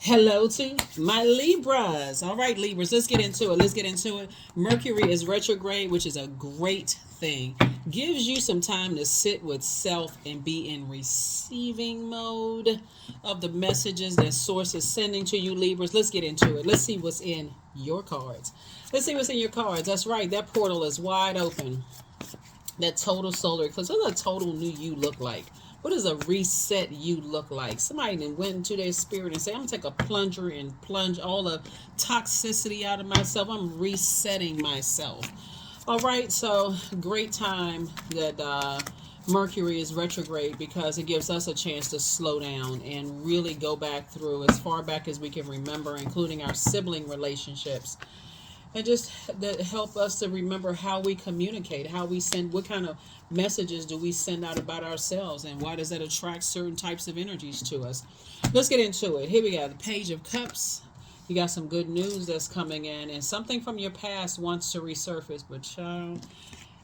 Hello to my Libras. All right, Libras, let's get into it. Let's get into it. Mercury is retrograde, which is a great thing. Gives you some time to sit with self and be in receiving mode of the messages that Source is sending to you, Libras. Let's get into it. Let's see what's in your cards. Let's see what's in your cards. That's right, that portal is wide open. That total solar eclipse. What does a total new you look like? What does a reset you look like? Somebody then went into their spirit and said, I'm going to take a plunger and plunge all the toxicity out of myself. I'm resetting myself. All right, so great time that Mercury is retrograde because it gives us a chance to slow down and really go back through as far back as we can remember, including our sibling relationships, and just that help us to remember how we communicate, how we send, what kind of messages do we send out about ourselves, and why does that attract certain types of energies to us. Let's get into it. Here we got the Page of Cups. You got some good news that's coming in, and something from your past wants to resurface, but child,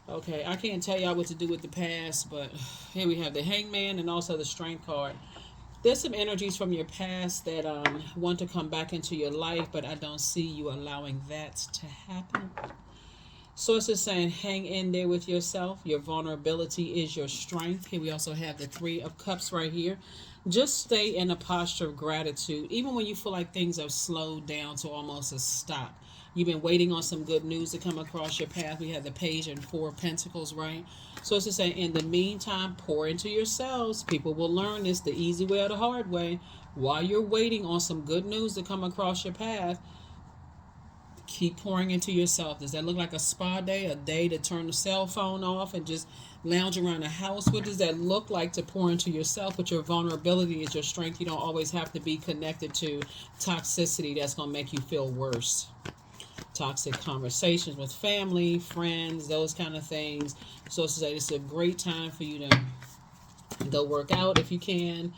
okay, I can't tell y'all what to do with the past, but here we have the Hangman and also the Strength card. There's some energies from your past that want to come back into your life, but I don't see you allowing that to happen. Source is saying hang in there with yourself. Your vulnerability is your strength. Here we also have the Three of Cups right here. Just stay in a posture of gratitude, even when you feel like things have slowed down to almost a stop. You've been waiting on some good news to come across your path. We have the Page and Four of Pentacles, right? So it's to say, in the meantime, pour into yourselves. People will learn this the easy way or the hard way. While you're waiting on some good news to come across your path, keep pouring into yourself. Does that look like a spa day, a day to turn the cell phone off and just lounge around the house? What does that look like to pour into yourself? But your vulnerability is your strength. You don't always have to be connected to toxicity that's going to make you feel worse. Toxic conversations with family, friends, those kind of things. So to say, it's a great time for you to go work out if you can,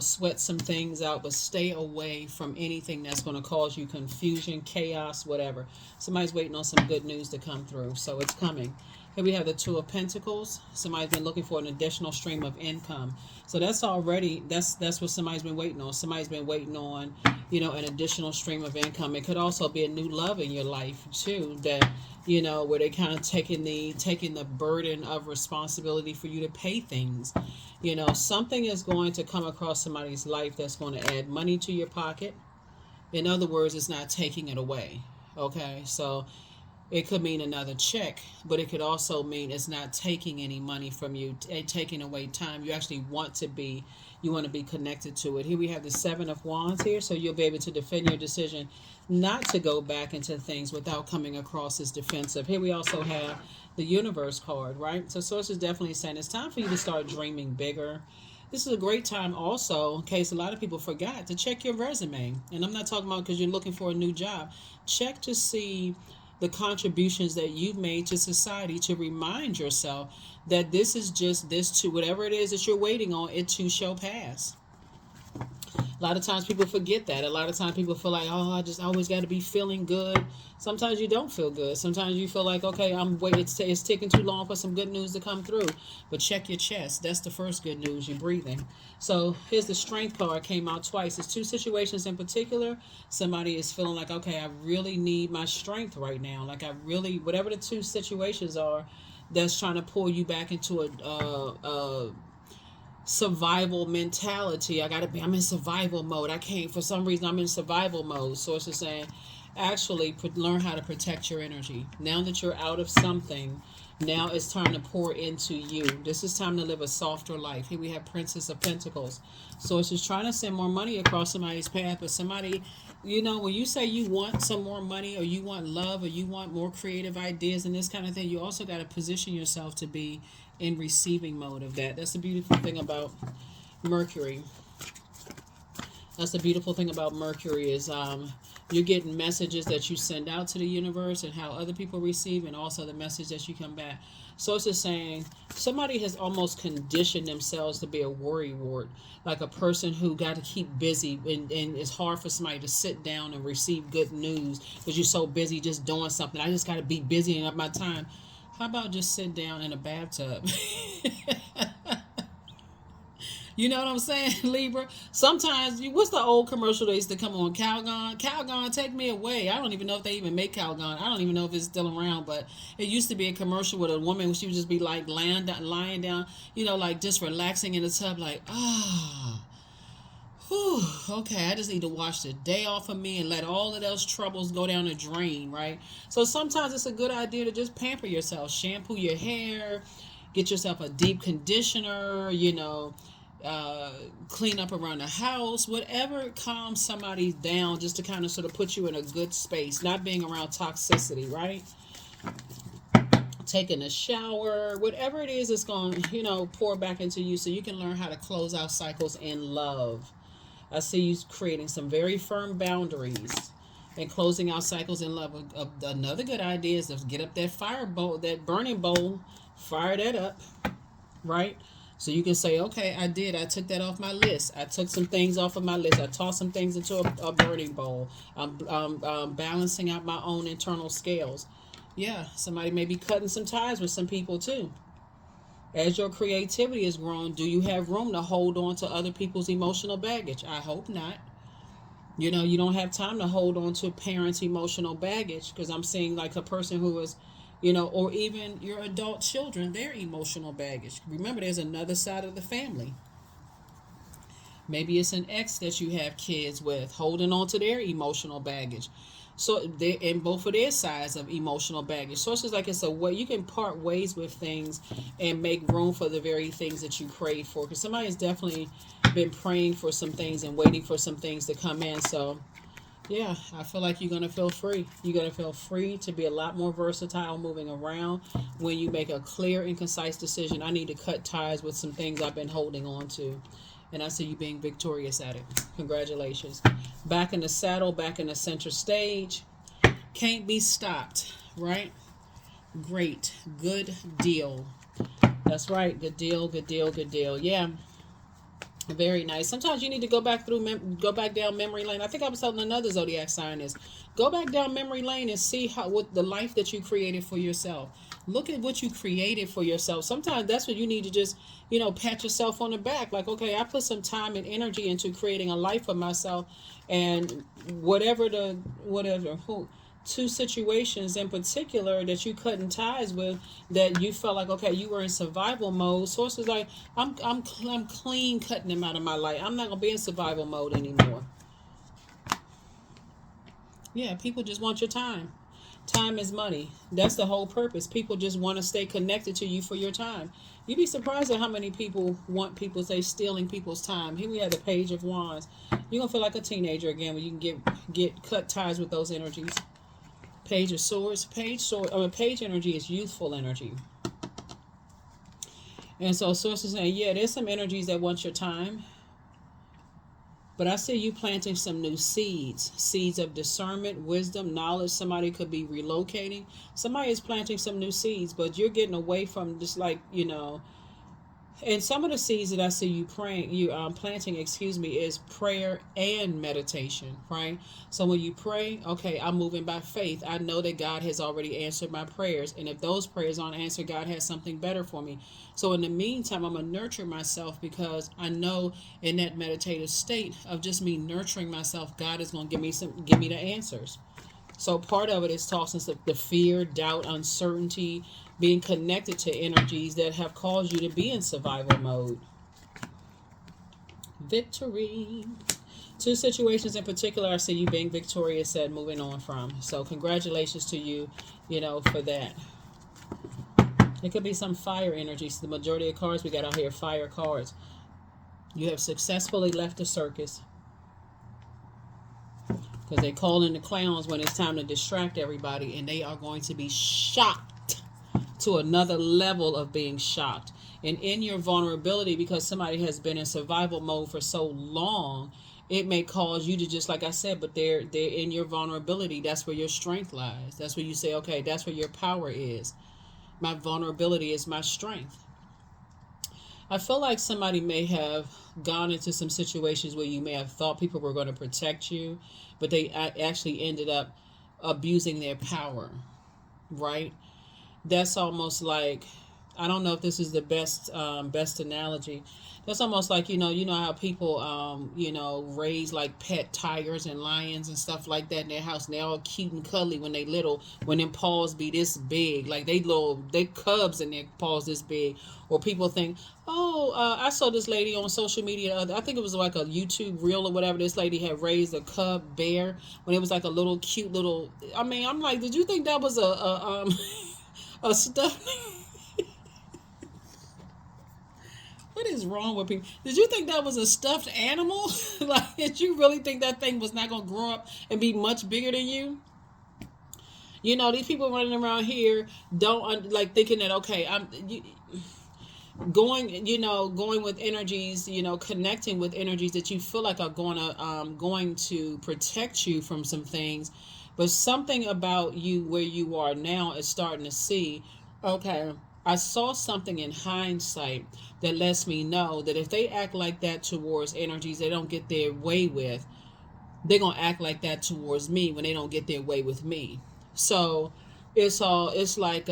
sweat some things out, but stay away from anything that's going to cause you confusion, chaos, whatever. Somebody's waiting on some good news to come through, so it's coming. Here we have the Two of Pentacles. Somebody's been looking for an additional stream of income. So that's what somebody's been waiting on. Somebody's been waiting on, an additional stream of income. It could also be a new love in your life too, that where they kind of taking the burden of responsibility for you to pay things. Something is going to come across somebody's life that's going to add money to your pocket. In other words, it's not taking it away. Okay, so it could mean another check, but it could also mean it's not taking any money from you, taking away time. You want to be connected to it. Here we have the Seven of Wands here, so you'll be able to defend your decision not to go back into things without coming across as defensive. Here we also have the Universe card, right? So Source is definitely saying it's time for you to start dreaming bigger. This is a great time also, in case a lot of people forgot, to check your resume. And I'm not talking about because you're looking for a new job. Check to see the contributions that you've made to society, to remind yourself that this is just this too, whatever it is that you're waiting on, it too shall pass. A lot of times people forget that. A lot of times people feel like, oh, I just always got to be feeling good. Sometimes you don't feel good. Sometimes you feel like, okay, I'm waiting. It's taking too long for some good news to come through. But check your chest. That's the first good news. You're breathing. So here's the Strength card. Came out twice. There's two situations in particular. Somebody is feeling like, okay, I really need my strength right now. Like I really, whatever the two situations are, that's trying to pull you back into a survival mentality. I'm in survival mode. I can't, for some reason, I'm in survival mode. Source is saying, actually, learn how to protect your energy. Now that you're out of something, now it's time to pour into you. This is time to live a softer life. Here we have Princess of Pentacles. Source is trying to send more money across somebody's path, but somebody, when you say you want some more money or you want love or you want more creative ideas and this kind of thing, you also got to position yourself to be in receiving mode of that. That's the beautiful thing about Mercury. That's the beautiful thing about Mercury is you're getting messages that you send out to the universe and how other people receive, and also the message that you come back. So it's just saying somebody has almost conditioned themselves to be a worrywart, like a person who got to keep busy, and it's hard for somebody to sit down and receive good news because you're so busy just doing something. I just got to be busy and have my time. How about just sit down in a bathtub? You know what I'm saying, Libra? Sometimes, what's the old commercial that used to come on? Calgon? Calgon, take me away. I don't even know if they even make Calgon. I don't even know if it's still around, but it used to be a commercial with a woman. She would just be like lying down, like just relaxing in the tub, like, whew, okay, I just need to wash the day off of me and let all of those troubles go down the drain, right? So sometimes it's a good idea to just pamper yourself, shampoo your hair, get yourself a deep conditioner, clean up around the house, whatever calms somebody down, just to kind of sort of put you in a good space, not being around toxicity, right? Taking a shower, whatever it is, it's going to, pour back into you so you can learn how to close out cycles in love. I see you creating some very firm boundaries and closing out cycles in love. Another good idea is to get up that fire bowl, that burning bowl, fire that up, right? So you can say, okay, I took that off my list. I took some things off of my list. I tossed some things into a burning bowl. I'm balancing out my own internal scales. Yeah, somebody may be cutting some ties with some people too. As your creativity is grown, do you have room to hold on to other people's emotional baggage? I hope not. You don't have time to hold on to parents' emotional baggage, because I'm seeing like a person who is, or even your adult children, their emotional baggage. Remember, there's another side of the family. Maybe it's an ex that you have kids with, holding on to their emotional baggage. So they in both of their sides of emotional baggage. So it's just like it's a way you can part ways with things and make room for the very things that you prayed for. Because somebody has definitely been praying for some things and waiting for some things to come in. So yeah, I feel like you're gonna feel free. You're gonna feel free to be a lot more versatile moving around when you make a clear and concise decision. I need to cut ties with some things I've been holding on to. And I see you being victorious at it. Congratulations. Back in the saddle, back in the center stage. Can't be stopped, right? Great. Good deal. That's right. Good deal, good deal, good deal. Yeah. Very nice. Sometimes you need to go back down memory lane. I think I was telling another zodiac sign is go back down memory lane and see what the life that you created for yourself. Look at what you created for yourself. Sometimes that's what you need to just, pat yourself on the back. Like, okay, I put some time and energy into creating a life for myself, and whatever two situations in particular that you cutting ties with, that you felt like, okay, you were in survival mode. Sources like, I'm clean cutting them out of my life. I'm not gonna be in survival mode anymore. Yeah, people just want your time. Time is money. That's the whole purpose. People just want to stay connected to you for your time. You'd be surprised at how many people want people, say, stealing people's time. Here we have the Page of Wands. You're gonna feel like a teenager again when you can get cut ties with those energies. Page of Swords. Page energy is youthful energy. And so sources saying, yeah, there's some energies that want your time. But I see you planting some new seeds of discernment, wisdom, knowledge. Somebody could be relocating. Somebody is planting some new seeds, but you're getting away from just like, and some of the seeds that I see you planting, is prayer and meditation, right? So when you pray, okay, I'm moving by faith. I know that God has already answered my prayers, and if those prayers aren't answered, God has something better for me. So in the meantime, I'm gonna nurture myself, because I know in that meditative state of just me nurturing myself, God is gonna give me the answers. So part of it is tossing the fear, doubt, uncertainty, being connected to energies that have caused you to be in survival mode. Victory. Two situations in particular I see you being victorious at, moving on from. So congratulations to you, for that. It could be some fire energies. The majority of cards we got out here, fire cards. You have successfully left the circus. Because they call in the clowns when it's time to distract everybody, and they are going to be shocked to another level of being shocked. And in your vulnerability, because somebody has been in survival mode for so long, it may cause you to, just like I said, but they're in your vulnerability. That's where your strength lies. That's where you say, okay, that's where your power is. My vulnerability is my strength. I feel like somebody may have gone into some situations where you may have thought people were going to protect you, but they actually ended up abusing their power, right? That's almost like I don't know if this is the best analogy. That's almost like, you know how people raise like pet tigers and lions and stuff like that in their house, and they're all cute and cuddly when they little, when them paws be this big, like they cubs and their paws this big. Or people think, oh, I saw this lady on social media, I think it was like a YouTube reel or whatever. This lady had raised a cub bear when it was like a little cute little. I mean, I'm like, did you think that was a stuffed? What is wrong with people? Did you think that was a stuffed animal? Like, did you really think that thing was not going to grow up and be much bigger than you? These people running around here don't like thinking that, okay, going with energies, connecting with energies that you feel like are going to protect you from some things, but something about you where you are now is starting to see, okay, I saw something in hindsight that lets me know that if they act like that towards energies they don't get their way with, they're going to act like that towards me when they don't get their way with me. So it's like,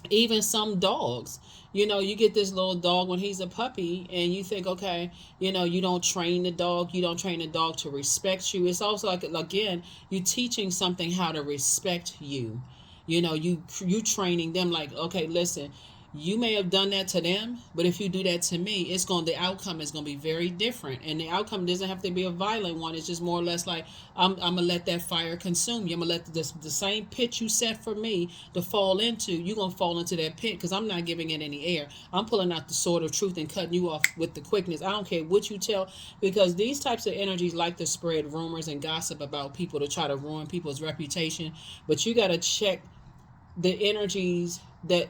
even some dogs, you get this little dog when he's a puppy and you think, okay, you don't train the dog, to respect you. It's also like, again, you teaching something how to respect you. You training them like, okay, listen, you may have done that to them, but if you do that to me, the outcome is going to be very different. And the outcome doesn't have to be a violent one. It's just more or less like, I'm going to let that fire consume you. I'm going to let the same pit you set for me to fall into, you're going to fall into that pit, because I'm not giving it any air. I'm pulling out the sword of truth and cutting you off with the quickness. I don't care what you tell, because these types of energies like to spread rumors and gossip about people to try to ruin people's reputation. But you got to check the energies that,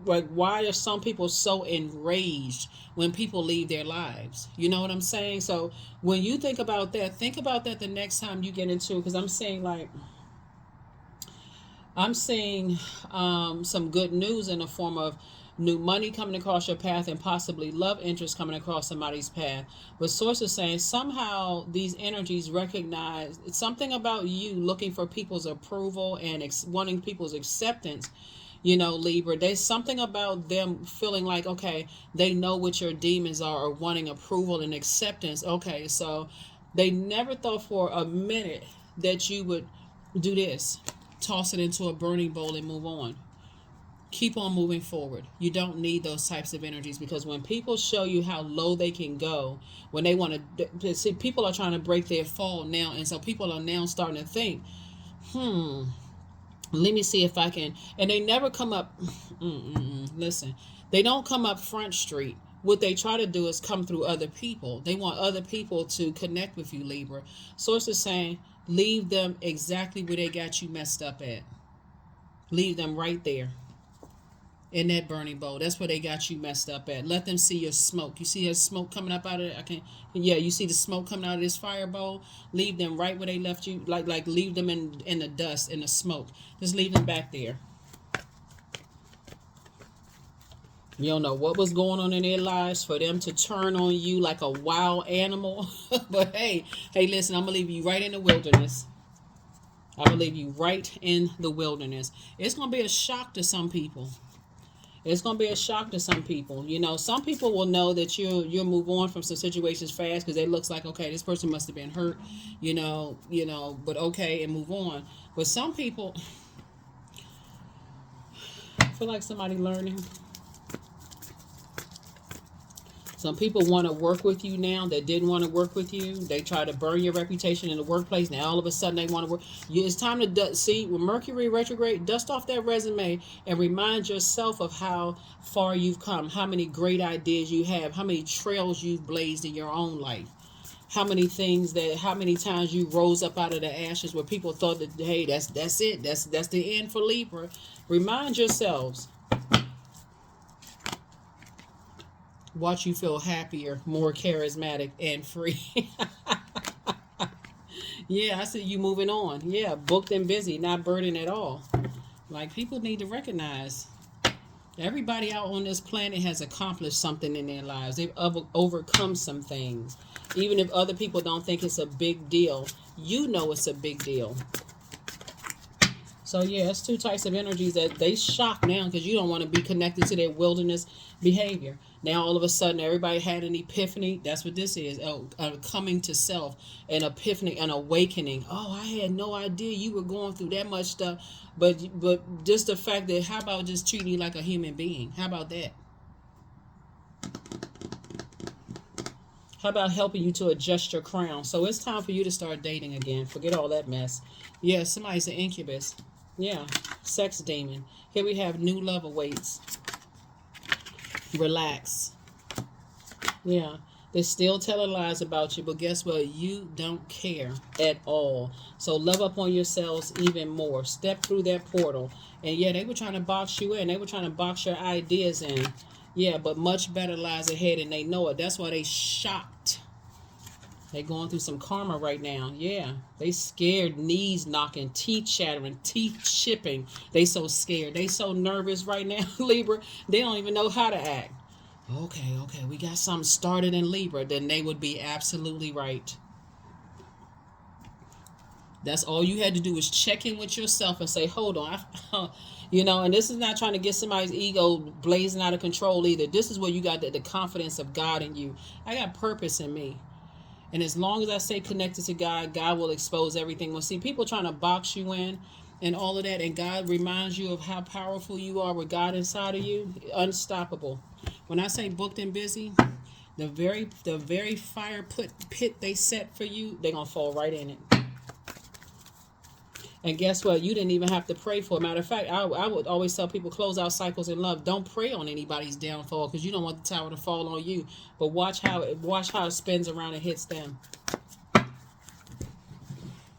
like, why are some people so enraged when people leave their lives? You know what I'm saying? So when you think about that the next time you get into it, because I'm seeing some good news in the form of new money coming across your path and possibly love interest coming across somebody's path. But source is saying somehow these energies recognize it's something about you looking for people's approval and wanting people's acceptance. Libra, there's something about them feeling like, okay, they know what your demons are, or wanting approval and acceptance. Okay, so they never thought for a minute that you would do this, toss it into a burning bowl and move on. Keep on moving forward. You don't need those types of energies, because when people show you how low they can go, when they want to see, people are trying to break their fall now, and so people are now starting to think, let me see if I can. And they never come up. Listen, they don't come up Front Street. What they try to do is come through other people. They want other people to connect with you, Libra. Source is saying, leave them exactly where they got you messed up at. Leave them right there in that burning bowl. That's where they got you messed up at. Let them see your smoke. You see your smoke coming up out of it? You see the smoke coming out of this fire bowl? Leave them right where they left you. Like leave them in the dust, in the smoke. Just leave them back there. You don't know what was going on in their lives for them to turn on you like a wild animal. But hey, listen, I'm going to leave you right in the wilderness. I'm going to leave you right in the wilderness. It's going to be a shock to some people. It's going to be a shock to some people. Some people will know that you'll move on from some situations fast because it looks like, okay, this person must have been hurt, but okay, and move on. But some people, I feel like somebody learning. Some people want to work with you now that didn't want to work with you. They try to burn your reputation in the workplace. Now all of a sudden they want to work. It's time to see, with Mercury retrograde, dust off that resume and remind yourself of how far you've come, how many great ideas you have, how many trails you've blazed in your own life, how many times you rose up out of the ashes where people thought that, hey, that's it, that's the end for Libra. Remind yourselves. Watch you feel happier, more charismatic, and free. Yeah, I see you moving on. Yeah, booked and busy, not burdened at all. Like, people need to recognize everybody out on this planet has accomplished something in their lives. They've overcome some things. Even if other people don't think it's a big deal, you know it's a big deal. So yeah, it's two types of energies that they shock now because you don't want to be connected to their wilderness behavior. Now all of a sudden everybody had an epiphany. That's what this is. A coming to self, an epiphany, an awakening. Oh, I had no idea you were going through that much stuff. But just the fact that, how about just treating you like a human being? How about that? How about helping you to adjust your crown? So it's time for you to start dating again. Forget all that mess. Yeah, somebody's an incubus. Yeah, sex demon. Here we have new love awaits. Relax. Yeah, they're still telling lies about you, but guess what? You don't care at all. So love up on yourselves even more. Step through that portal. And yeah, they were trying to box you in. They were trying to box your ideas in. Yeah, but much better lies ahead, and they know it. That's why they shocked. They going through some karma right now. Yeah, they scared, knees knocking, teeth shattering, teeth chipping. They so scared. They so nervous right now, Libra. They don't even know how to act. Okay, we got something started in Libra. Then they would be absolutely right. That's all you had to do is check in with yourself and say, hold on. And this is not trying to get somebody's ego blazing out of control either. This is where you got the confidence of God in you. I got purpose in me. And as long as I stay connected to God, God will expose everything. We'll see people trying to box you in and all of that. And God reminds you of how powerful you are with God inside of you. Unstoppable. When I say booked and busy, the very fire pit they set for you, they're going to fall right in it. And guess what? You didn't even have to pray for it. Matter of fact, I would always tell people, close out cycles in love. Don't pray on anybody's downfall because you don't want the tower to fall on you. But watch how it spins around and hits them.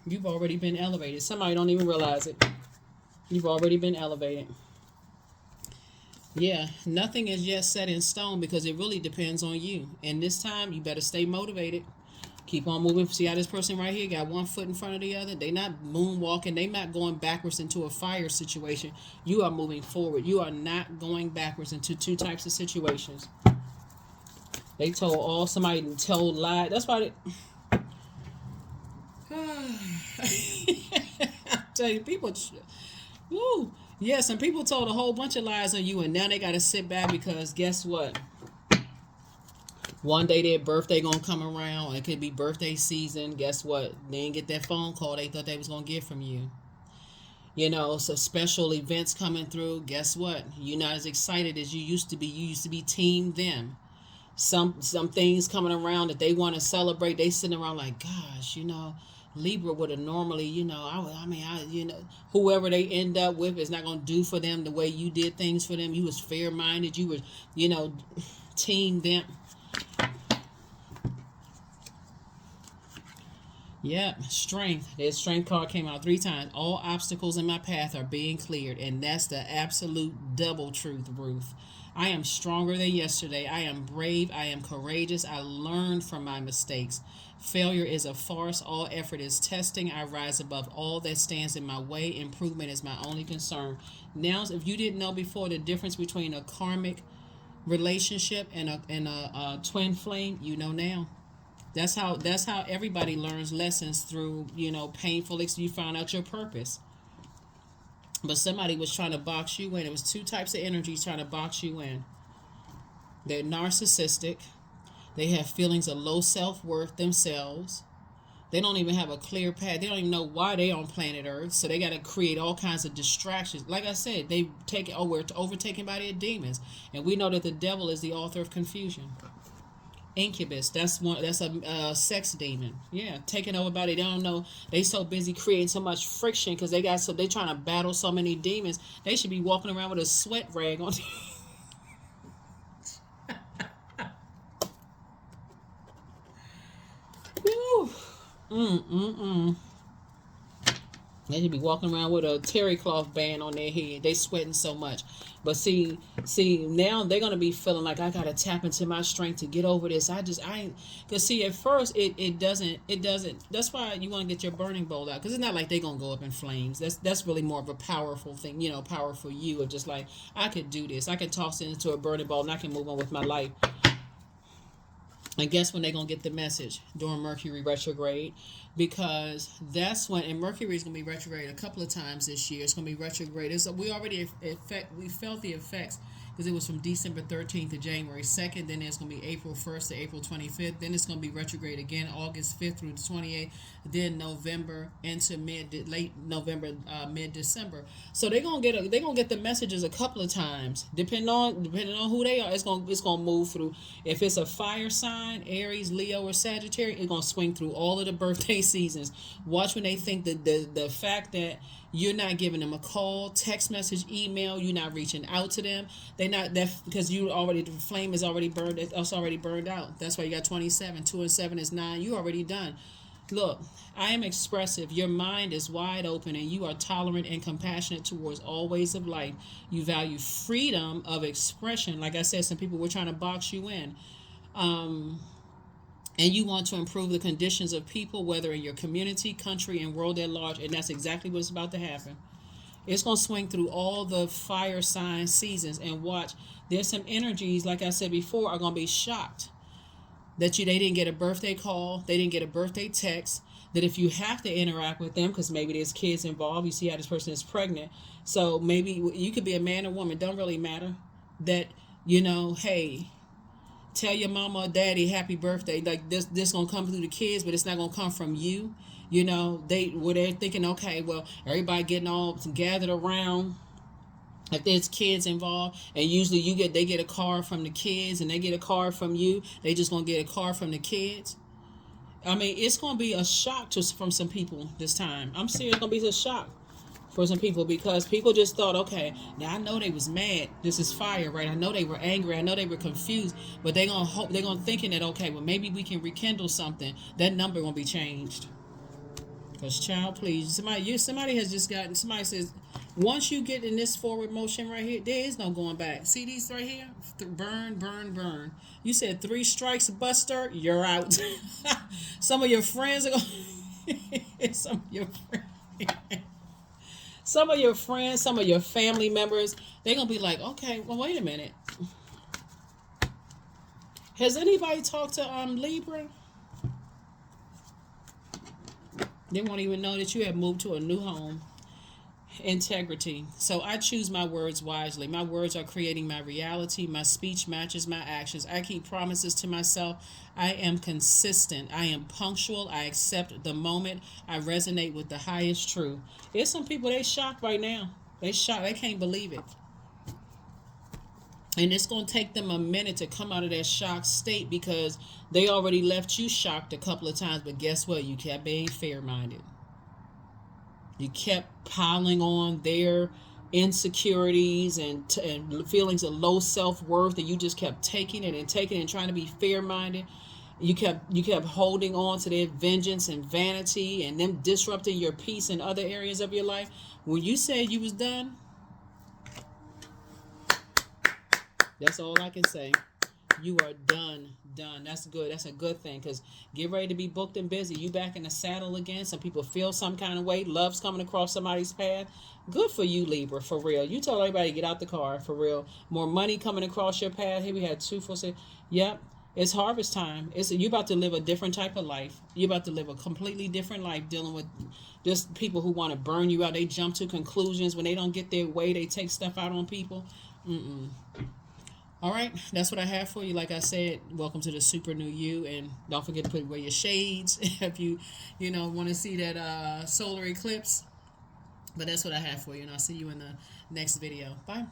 You've already been elevated. Somebody don't even realize it. You've already been elevated. Yeah, nothing is yet set in stone because it really depends on you. And this time, you better stay motivated. Keep on moving. See how this person right here got one foot in front of the other? They not moonwalking. They not going backwards into a fire situation. You are moving forward. You are not going backwards into two types of situations. They told somebody told lies. That's why I tell you, people. Woo. Yeah, some people told a whole bunch of lies on you, and now they got to sit back because guess what? One day their birthday gonna come around. It could be birthday season. Guess what? They didn't get that phone call they thought they was gonna get from you. So special events coming through. Guess what? You're not as excited as you used to be. You used to be team them. Some things coming around that they want to celebrate. They sitting around like, gosh, Libra would have normally, whoever they end up with is not gonna do for them the way you did things for them. You was fair minded. You were, team them. Yep, strength. That strength card came out 3 times. All obstacles in my path are being cleared, and that's the absolute double truth, Ruth. I am stronger than yesterday. I am brave. I am courageous. I learned from my mistakes. Failure is a farce. All effort is testing. I rise above all that stands in my way. Improvement is my only concern. Now, if you didn't know before the difference between a karmic relationship and a twin flame, you know now. That's how everybody learns lessons through, painful. You find out your purpose. But somebody was trying to box you in. It was 2 types of energies trying to box you in. They're narcissistic. They have feelings of low self-worth themselves. They don't even have a clear path. They don't even know why they're on planet Earth. So they got to create all kinds of distractions. Like I said, we're overtaken by their demons. And we know that the devil is the author of confusion. Incubus, that's a sex demon. Yeah, taking over body. They don't know. They so busy creating so much friction because they trying to battle so many demons. They should be walking around with a sweat rag on. Woo. They should be walking around with a terry cloth band on their head. They sweating so much. But see, now they're going to be feeling like I got to tap into my strength to get over this. Because see, at first it doesn't, that's why you want to get your burning bowl out. Because it's not like they're going to go up in flames. That's really more of a powerful thing, power for you of just like, I could do this. I can toss it into a burning bowl and I can move on with my life. And guess when they're going to get the message? During Mercury retrograde. Because that's when, and Mercury is going to be retrograde a couple of times this year. It's going to be retrograde. We felt the effects because it was from December 13th to January 2nd. Then it's going to be April 1st to April 25th. Then it's going to be retrograde again August 5th through the 28th. Then November into late November, mid December. So they're going to get the messages a couple of times, depending on who they are. It's going to move through. If it's a fire sign, Aries, Leo, or Sagittarius, it's going to swing through all of the birthday seasons. Watch when they think that the fact that you're not giving them a call, text message, email, you're not reaching out to them. They not that because the flame is already burned. It's already burned out. That's why you got 27. 2 and 7 is 9. You already done. Look, I am expressive. Your mind is wide open and you are tolerant and compassionate towards all ways of life. You value freedom of expression. Like I said, some people were trying to box you in. And you want to improve the conditions of people, whether in your community, country, and world at large. And that's exactly what's about to happen. It's going to swing through all the fire sign seasons. And watch, there's some energies, like I said before, are going to be shocked that they didn't get a birthday call, they didn't get a birthday text, that if you have to interact with them, because maybe there's kids involved, you see how this person is pregnant, so maybe you could be a man or woman, don't really matter, that, hey, tell your mama or daddy happy birthday, like this gonna come through the kids, but it's not gonna come from you. They're thinking, okay, well, everybody getting all gathered around. If there's kids involved, and usually they get a card from the kids, and they get a card from you, they just gonna get a card from the kids. I mean, it's gonna be a shock from some people this time. I'm serious, it's gonna be a shock for some people because people just thought, okay, now I know they was mad. This is fire, right? I know they were angry. I know they were confused, but they're gonna thinking that, okay, well, maybe we can rekindle something. That number gonna be changed. Because, child, please, somebody has just gotten, somebody says, once you get in this forward motion right here, there is no going back. See these right here? Burn, burn, burn. You said 3 strikes, Buster, you're out. Some of your friends are going some of your friends, some of your family members, they're going to be like, okay, well, wait a minute. Has anybody talked to Libra? They won't even know that you have moved to a new home. Integrity. So I choose my words wisely. My words are creating my reality. My speech matches my actions. I keep promises to myself. I am consistent. I am punctual. I accept the moment. I resonate with the highest truth. There's some people, they shocked right now. They shocked. They can't believe it. And it's going to take them a minute to come out of that shocked state because they already left you shocked a couple of times. But guess what? You kept being fair-minded. You kept piling on their insecurities and feelings of low self-worth, and you just kept taking it and trying to be fair-minded. You kept holding on to their vengeance and vanity and them disrupting your peace in other areas of your life. When you said you was done, that's all I can say. You are done. That's good. That's a good thing because get ready to be booked and busy. You back in the saddle again. Some people feel some kind of way. Love's coming across somebody's path. Good for you, Libra, for real. You told everybody to get out the car, for real. More money coming across your path. Here we had 2, 4, 6. Yep. It's harvest time. You're about to live a different type of life. You're about to live a completely different life dealing with just people who want to burn you out. They jump to conclusions. When they don't get their way, they take stuff out on people. All right, that's what I have for you. Like I said, welcome to the super new you, and don't forget to wear your shades if you want to see that solar eclipse. But that's what I have for you, and I'll see you in the next video. Bye.